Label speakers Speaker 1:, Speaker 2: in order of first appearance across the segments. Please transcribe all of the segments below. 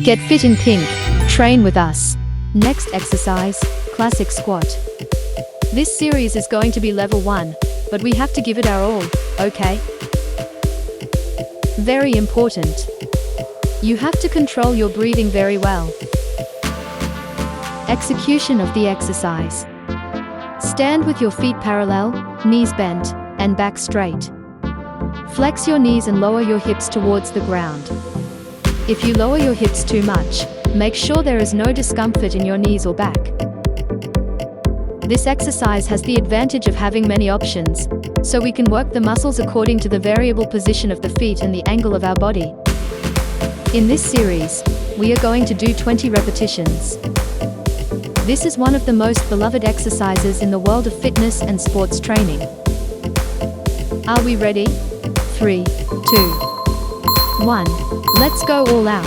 Speaker 1: Get fit in pink. Train with us. Next exercise, classic squat. This series is going to be level 1, but we have to give it our all, okay? Very important. You have to control your breathing very well. Execution of the exercise. Stand with your feet parallel, knees bent, and back straight. Flex your knees and lower your hips towards the ground. If you lower your hips too much, make sure there is no discomfort in your knees or back. This exercise has the advantage of having many options, so we can work the muscles according to the variable position of the feet and the angle of our body. In this series, we are going to do 20 repetitions. This is one of the most beloved exercises in the world of fitness and sports training. Are we ready? 3, 2, 1. Let's go all out.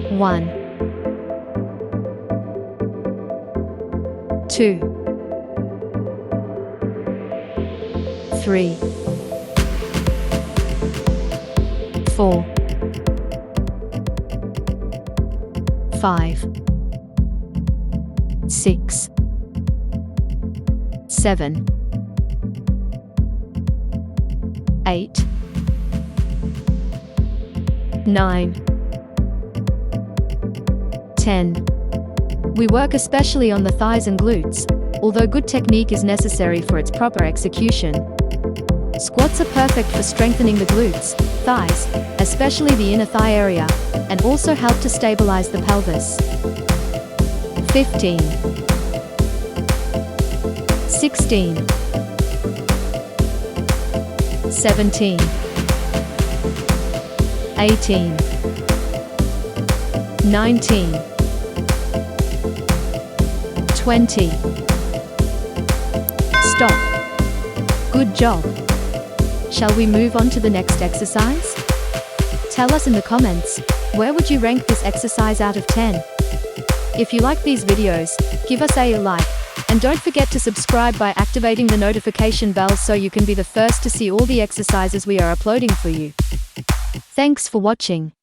Speaker 1: 1, 2, 3, 4, 5, 6, 7, 8, 9, 10. We work especially on the thighs and glutes, although good technique is necessary for its proper execution. Squats are perfect for strengthening the glutes, thighs, especially the inner thigh area, and also help to stabilize the pelvis. 15, 16, 17, 18, 19, 20. Stop. Good job. Shall we move on to the next exercise? Tell us in the comments, where would you rank this exercise out of 10? If you like these videos, give us a like, and don't forget to subscribe by activating the notification bell so you can be the first to see all the exercises we are uploading for you. Thanks for watching.